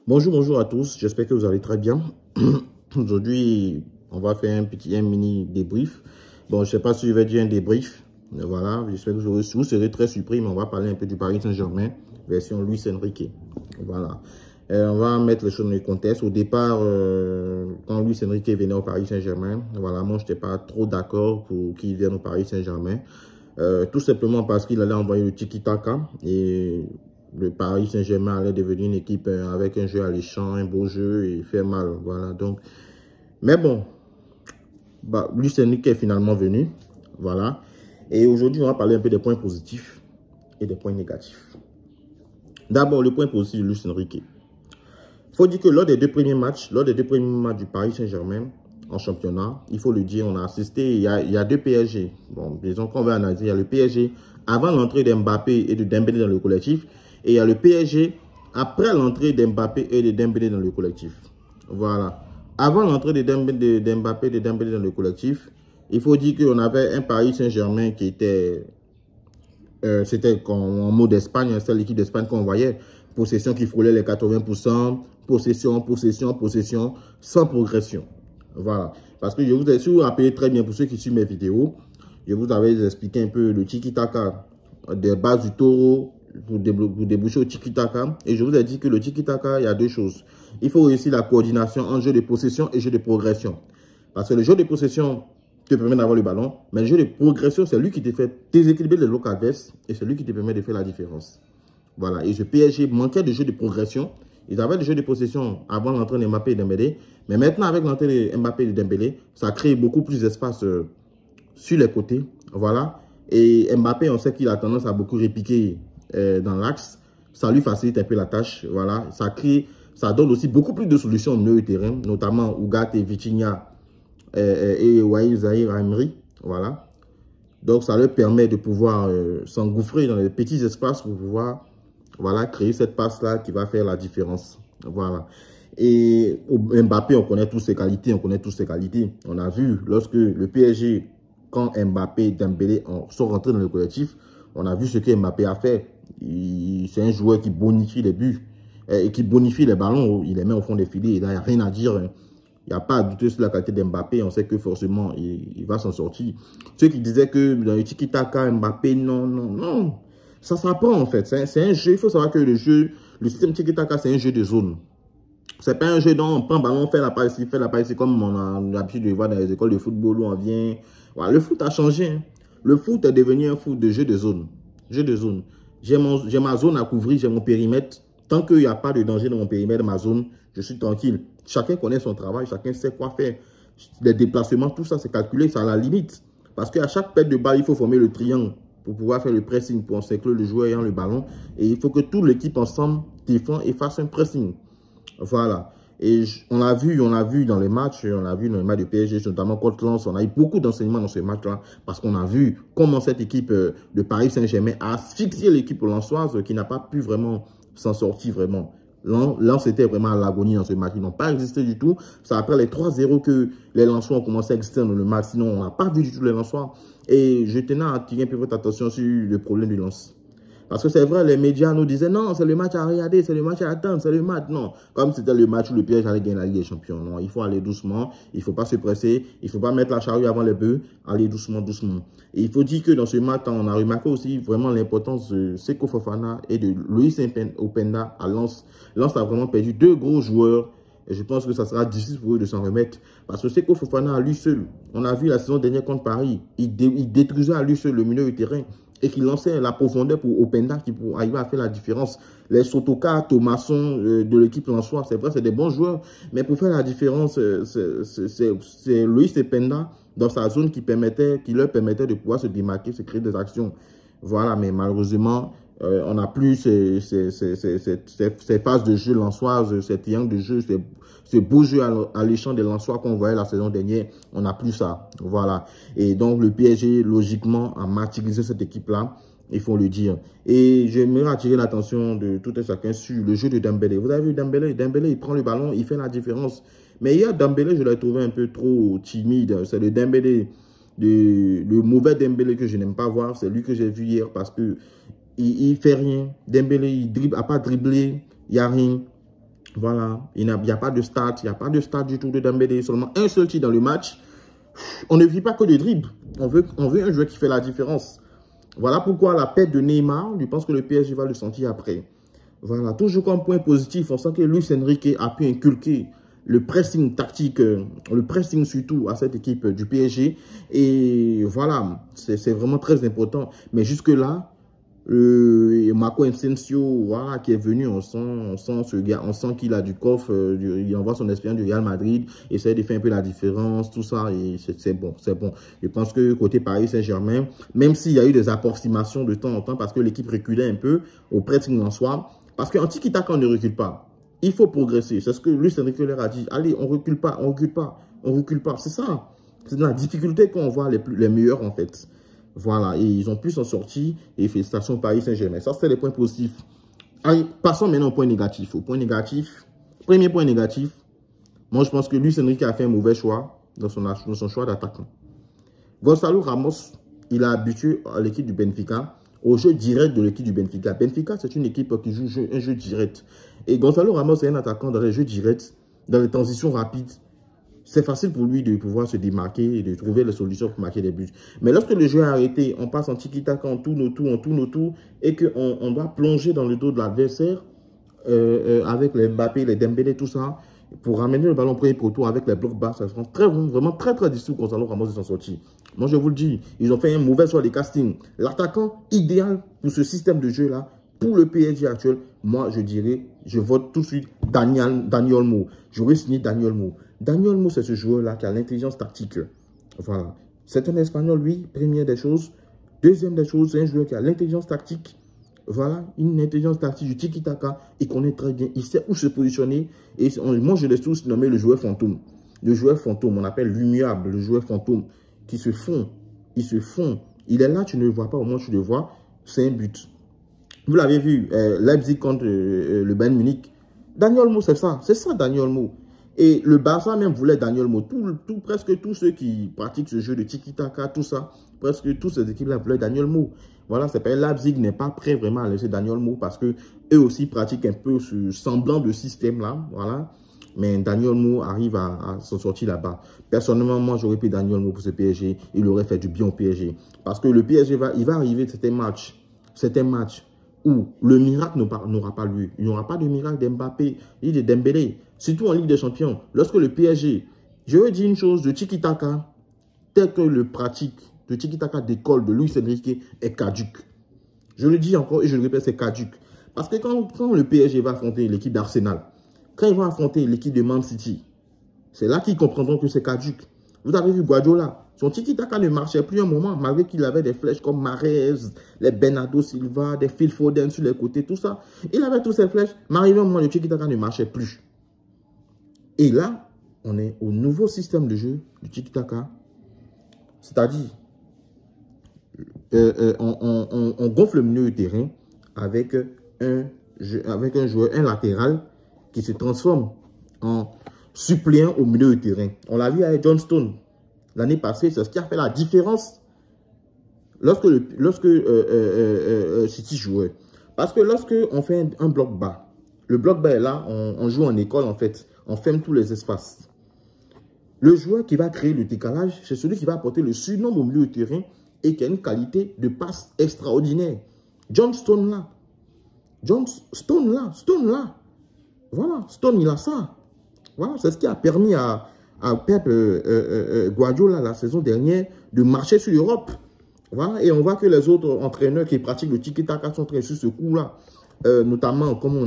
Bonjour à tous, j'espère que vous allez très bien. Aujourd'hui, on va faire un mini débrief. Bon, je ne sais pas si je vais dire un débrief, mais voilà, j'espère que vous serez très surpris, mais on va parler un peu du Paris Saint-Germain, version Luis Enrique. Voilà. On va mettre les choses dans le contexte. Au départ, quand Luis Enrique venait au Paris Saint-Germain, voilà, moi, je n'étais pas trop d'accord pour qu'il vienne au Paris Saint-Germain. Tout simplement parce qu'il allait envoyer le tiki-taka et le Paris Saint-Germain allait devenir une équipe avec un jeu alléchant, un beau jeu et faire mal. Voilà, donc. Mais bon, Luis Enrique est finalement venu. Voilà. Et aujourd'hui, on va parler un peu des points positifs et des points négatifs. D'abord, le point positif de Luis Enrique. Il faut dire que lors des deux premiers matchs du Paris Saint-Germain en championnat, il faut le dire, on a assisté, il y a deux PSG. Bon, disons qu'on va analyser, il y a le PSG avant l'entrée d'Mbappé et de Dembélé dans le collectif, et il y a le PSG après l'entrée d'Mbappé et de Dembélé dans le collectif. Voilà. Avant l'entrée d'Mbappé et de Dembélé dans le collectif, il faut dire qu'on avait un Paris Saint-Germain qui était... c'était en mode d'Espagne, c'était l'équipe d'Espagne qu'on voyait. Possession qui frôlait les 80%, possession, sans progression. Voilà. Parce que si vous vous rappelez très bien, pour ceux qui suivent mes vidéos, je vous avais expliqué un peu le tiki-taka des bases du taureau pour déboucher au tiki-taka. Et je vous ai dit que le tiki-taka, il y a deux choses. Il faut réussir la coordination en jeu de possession et jeu de progression. Parce que le jeu de possession te permet d'avoir le ballon, mais le jeu de progression, c'est lui qui te fait déséquilibrer le bloc adverse et c'est lui qui te permet de faire la différence. Voilà. Et ce PSG manquait de jeu de progression. Ils avaient le jeu de possession avant l'entrée de Mbappé et Dembélé. Mais maintenant, avec l'entrée de Mbappé et Dembélé, ça crée beaucoup plus d'espace sur les côtés. Voilà. Et Mbappé, on sait qu'il a tendance à beaucoup répiquer dans l'axe. Ça lui facilite un peu la tâche. Voilà. Ça donne aussi beaucoup plus de solutions au milieu du terrain, notamment Ugarte, Vitinha et Waïl Zahir Emery. Voilà. Donc, ça leur permet de pouvoir s'engouffrer dans les petits espaces pour pouvoir créer cette passe-là qui va faire la différence. Voilà. Et Mbappé, on connaît toutes ses qualités, on a vu lorsque le PSG, quand Mbappé et Dembélé sont rentrés dans le collectif, on a vu ce que Mbappé a fait. C'est un joueur qui bonifie les buts et qui bonifie les ballons. Il les met au fond des filets. Il n'y a rien à dire. Il n'y a pas à douter sur la qualité d'Mbappé. On sait que forcément, il va s'en sortir. Ceux qui disaient que dans le tiki-taka, Mbappé, non. Ça s'apprend en fait. C'est un jeu. Il faut savoir que le système tiki-taka, c'est un jeu de zone. C'est pas un jeu dont on prend ballon, on fait la passe ici, comme on a l'habitude de voir dans les écoles de football où on vient. Voilà, le foot a changé. Hein. Le foot est devenu un foot de jeu de zone. J'ai ma zone à couvrir, j'ai mon périmètre. Tant qu'il n'y a pas de danger dans mon périmètre, ma zone, je suis tranquille. Chacun connaît son travail, chacun sait quoi faire. Les déplacements, tout ça, c'est calculé, c'est à la limite. Parce qu'à chaque perte de balle, il faut former le triangle pour pouvoir faire le pressing, pour encercler le joueur ayant le ballon. Et il faut que toute l'équipe ensemble défend et fasse un pressing. Voilà. Et on a vu dans les matchs, de PSG, notamment contre Lens, on a eu beaucoup d'enseignements dans ce match-là, parce qu'on a vu comment cette équipe de Paris Saint-Germain a asphyxié l'équipe lensoise qui n'a pas pu vraiment s'en sortir vraiment. Lens était vraiment à l'agonie dans ce match. Ils n'ont pas existé du tout. C'est après les 3-0 que les Lensois ont commencé à exister dans le match. Sinon, on n'a pas vu du tout les Lensois. Et je tenais à attirer un peu votre attention sur le problème du Lens. Parce que c'est vrai, les médias nous disaient non, c'est le match à regarder, c'est le match à attendre, c'est le match. Non, comme c'était le match où le PSG allait gagner la Ligue des Champions. Non, il faut aller doucement, il ne faut pas se presser, il ne faut pas mettre la charrue avant les bœufs, aller doucement. Et il faut dire que dans ce match, on a remarqué aussi vraiment l'importance de Seko Fofana et de Loïs Openda à Lens. Lens a vraiment perdu deux gros joueurs. Et je pense que ça sera difficile pour eux de s'en remettre. Parce que Seko Fofana à lui seul, on a vu la saison dernière contre Paris, il détruisait à lui seul le milieu du terrain. Et qui lançait la profondeur pour Openda, qui pour arriver à faire la différence. Les Sotoka, Thomasson de l'équipe lensoise, c'est vrai, c'est des bons joueurs. Mais pour faire la différence, c'est Loïs Openda dans sa zone qui leur permettait de pouvoir se démarquer, se créer des actions. Voilà, mais malheureusement, on n'a plus ces phases de jeu lensoises, ces triangles de jeu, ce beau jeu alléchant des Lensois qu'on voyait la saison dernière. On n'a plus ça. Voilà. Et donc, le PSG, logiquement, a martyrisé cette équipe-là. Il faut le dire. Et j'aimerais attirer l'attention de tout un chacun sur le jeu de Dembélé. Vous avez vu Dembélé, il prend le ballon, il fait la différence. Mais hier, Dembélé, je l'ai trouvé un peu trop timide. C'est le Dembélé, le mauvais Dembélé que je n'aime pas voir. C'est lui que j'ai vu hier parce que il fait rien. Dembélé, il dribble, à pas dribbler, il n'y a rien. Voilà, il n'y a pas de stade, il n'y a pas de stade du tout de Dembélé, seulement un seul tir dans le match. On ne vit pas que de dribble. On veut un joueur qui fait la différence. Voilà pourquoi la perte de Neymar, je pense que le PSG va le sentir après. Voilà, toujours comme point positif, on sent que Luis Enrique a pu inculquer le pressing tactique, le pressing surtout à cette équipe du PSG. Et voilà, c'est vraiment très important. Mais jusque-là, Marco Asensio, voilà, qui est venu, on sent ce gars, on sent qu'il a du coffre, il envoie son expérience du Real Madrid, essaie de faire un peu la différence, tout ça, et c'est bon, c'est bon. Je pense que côté Paris Saint-Germain, même s'il y a eu des approximations de temps en temps, parce que l'équipe reculait un peu au pressing en soi, parce qu'en tiki-taka, on ne recule pas. Il faut progresser. C'est ce que Luis Enrique leur a dit. Allez, on recule pas, on recule pas, on recule pas. C'est ça. C'est la difficulté qu'on voit les meilleurs, en fait. Voilà, et ils ont pu s'en sortir. Et félicitations Paris Saint-Germain. Ça, c'est les points positifs. Allez, passons maintenant au point négatif. Au point négatif, premier point négatif, moi, je pense que Luis Enrique a fait un mauvais choix dans son choix d'attaquant. Gonçalo Ramos, il a habitué à l'équipe du Benfica au jeu direct de l'équipe du Benfica. Benfica, c'est une équipe qui joue un jeu direct. Et Gonçalo Ramos est un attaquant dans les jeux directs, dans les transitions rapides. C'est facile pour lui de pouvoir se démarquer et de trouver les solutions pour marquer des buts. Mais lorsque le jeu est arrêté, on passe en tiki-taka, on tourne autour, et qu'on doit plonger dans le dos de l'adversaire avec les Mbappé, les Dembélé, tout ça, pour ramener le ballon premier poteau avec les blocs bas, ça se rend vraiment très difficile pour Gonçalo Ramos de s'en sortir. Moi, je vous le dis, ils ont fait un mauvais choix de casting. L'attaquant idéal pour ce système de jeu-là, pour le PSG actuel, moi, je dirais, je vote tout de suite Dani Olmo. J'aurais signé Dani Olmo. Dani Olmo, c'est ce joueur-là qui a l'intelligence tactique. Voilà. C'est un Espagnol, lui, première des choses. Deuxième des choses, c'est un joueur qui a l'intelligence tactique. Voilà, une intelligence tactique du tiki-taka. Il connaît très bien, il sait où se positionner. Et moi, je l'ai tous nommé le joueur fantôme. Le joueur fantôme, on appelle l'humiliable, le joueur fantôme, qui se fond. Il se fond. Il est là, tu ne le vois pas, au moins tu le vois. C'est un but. Vous l'avez vu, Leipzig contre le Bayern Munich. Dani Olmo, c'est ça Dani Olmo. Et le Barça même voulait Dani Olmo. Presque tous ceux qui pratiquent ce jeu de tiki-taka, tout ça, presque toutes ces équipes-là voulaient Dani Olmo. Voilà, c'est pas Leipzig n'est pas prêt vraiment à laisser Dani Olmo parce que eux aussi pratiquent un peu ce semblant de système-là. Voilà. Mais Dani Olmo arrive à s'en sortir là-bas. Personnellement, moi, j'aurais pris Dani Olmo pour ce PSG. Il aurait fait du bien au PSG. Parce que le PSG, il va arriver certains matchs où le miracle n'aura pas lieu. Il n'y aura pas de miracle d'Mbappé et de Dembélé. Surtout en Ligue des Champions. Lorsque le PSG, je veux dire une chose, le tiki-taka, tel que le pratique, le tiki-taka d'école de Luis Enrique est caduque. Je le dis encore et je le répète, c'est caduque. Parce que quand le PSG va affronter l'équipe d'Arsenal, quand ils vont affronter l'équipe de Man City, c'est là qu'ils comprendront que c'est caduque. Vous avez vu Guardiola, son tiki-taka ne marchait plus un moment, malgré qu'il avait des flèches comme Mahrez, les Bernardo Silva, des Phil Foden sur les côtés, tout ça. Il avait toutes ces flèches, mais arrivé un moment, le tiki-taka ne marchait plus. Et là, on est au nouveau système de jeu du tiki-taka. C'est-à-dire, on gonfle le milieu de terrain avec un joueur, un latéral qui se transforme en suppléant au milieu de terrain. On l'a vu avec John Stone l'année passée, c'est ce qui a fait la différence lorsque City jouait. Parce que lorsque on fait un bloc bas, le bloc bas est là, on joue en école en fait, on ferme tous les espaces. Le joueur qui va créer le décalage, c'est celui qui va apporter le surnombre au milieu de terrain et qui a une qualité de passe extraordinaire. John Stone là. Stone là. Voilà, Stone il a ça. Voilà, c'est ce qui a permis à Pep Guardiola la saison dernière de marcher sur l'Europe. Voilà, et on voit que les autres entraîneurs qui pratiquent le tiki-taka sont très sur ce coup-là. Notamment, comment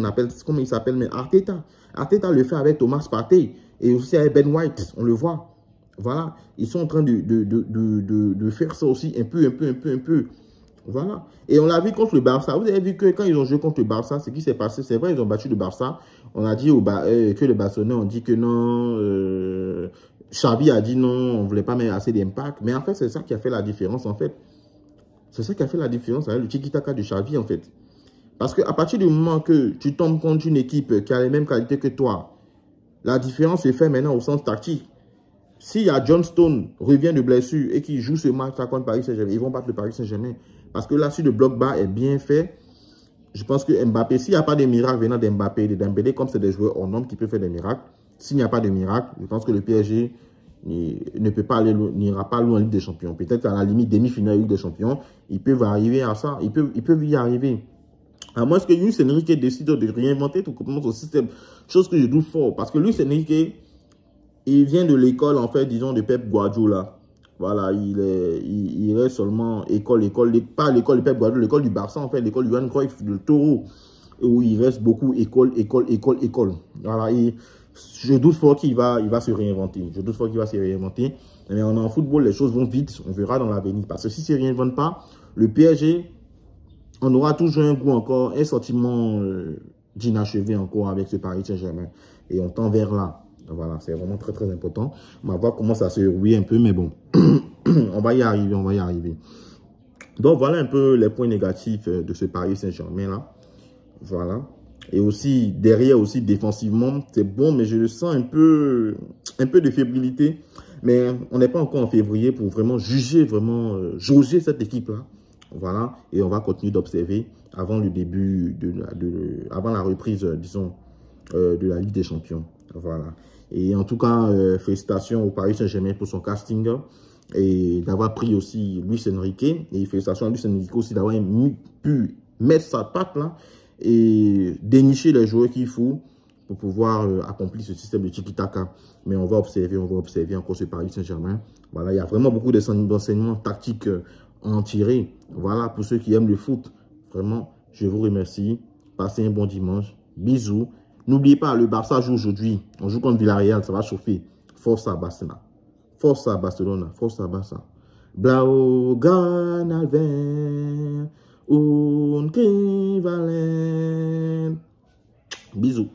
il s'appelle, mais Arteta. Arteta le fait avec Thomas Partey et aussi avec Ben White, on le voit. Voilà, ils sont en train de faire ça aussi un peu. Voilà. Et on l'a vu contre le Barça. Vous avez vu que quand ils ont joué contre le Barça, ce qui s'est passé, c'est vrai, ils ont battu le Barça. On a dit que les Barcelonais ont dit que non. Xavi a dit non, on ne voulait pas mettre assez d'impact. Mais en fait, c'est ça qui a fait la différence, en fait. C'est ça qui a fait la différence avec le tiki-taka de Xavi, en fait. Parce qu'à partir du moment que tu tombes contre une équipe qui a les mêmes qualités que toi, la différence se fait maintenant au sens tactique. S'il y a John Stone revient de blessure et qui joue ce match contre Paris Saint-Germain, ils vont battre le Paris Saint-Germain. Parce que là, si le bloc bas est bien fait, Je pense que Mbappé, s'il n'y a pas de miracle venant d'Mbappé, de Dembélé, comme c'est des joueurs hors normes qui peuvent faire des miracles, s'il n'y a pas de miracle, je pense que le PSG ne peut pas aller, n'ira pas loin en Ligue des Champions. Peut-être à la limite demi-finale Ligue des Champions, ils peuvent arriver à ça, ils peuvent y arriver. À moins que Luis Enrique décide de réinventer tout complètement son système, chose que je doute fort, parce que Luis Enrique, il vient de l'école, en fait, disons, de Pep Guardiola. Voilà, il reste seulement pas l'école de Pep Guardiola, l'école du Barça, en fait, l'école du Johan Cruyff, du Toro, où il reste beaucoup école. Voilà, et je doute fort qu'il va se réinventer. Je doute fort qu'il va se réinventer. Mais en football, les choses vont vite, on verra dans l'avenir. Parce que si ça ne se réinvente pas, le PSG, on aura toujours un goût encore, un sentiment d'inachevé encore avec ce Paris Saint-Germain. Et on tend vers là. Voilà, c'est vraiment très très important. On va voir comment ça se rouille un peu, mais bon, on va y arriver, on va y arriver. Donc voilà un peu les points négatifs de ce Paris Saint-Germain là. Voilà. Et aussi, derrière aussi, défensivement, c'est bon, mais je le sens un peu de fébrilité. Mais on n'est pas encore en février pour vraiment juger, jauger cette équipe-là. Voilà. Et on va continuer d'observer avant le début, avant la reprise, disons, de la Ligue des Champions. Voilà. Et en tout cas, félicitations au Paris Saint-Germain pour son casting et d'avoir pris aussi Luis Enrique. Et félicitations à Luis Enrique aussi d'avoir pu mettre sa patte là et dénicher les joueurs qu'il faut pour pouvoir accomplir ce système de tiki-taka. Mais on va observer encore ce Paris Saint-Germain. Voilà, il y a vraiment beaucoup d'enseignements tactiques à en tirer. Voilà, pour ceux qui aiment le foot, vraiment, je vous remercie. Passez un bon dimanche. Bisous. N'oubliez pas, le Barça joue aujourd'hui. On joue contre Villarreal, ça va chauffer. Força Barcelona. Força Barcelona. Força Barça. Blaugrana un Bisous.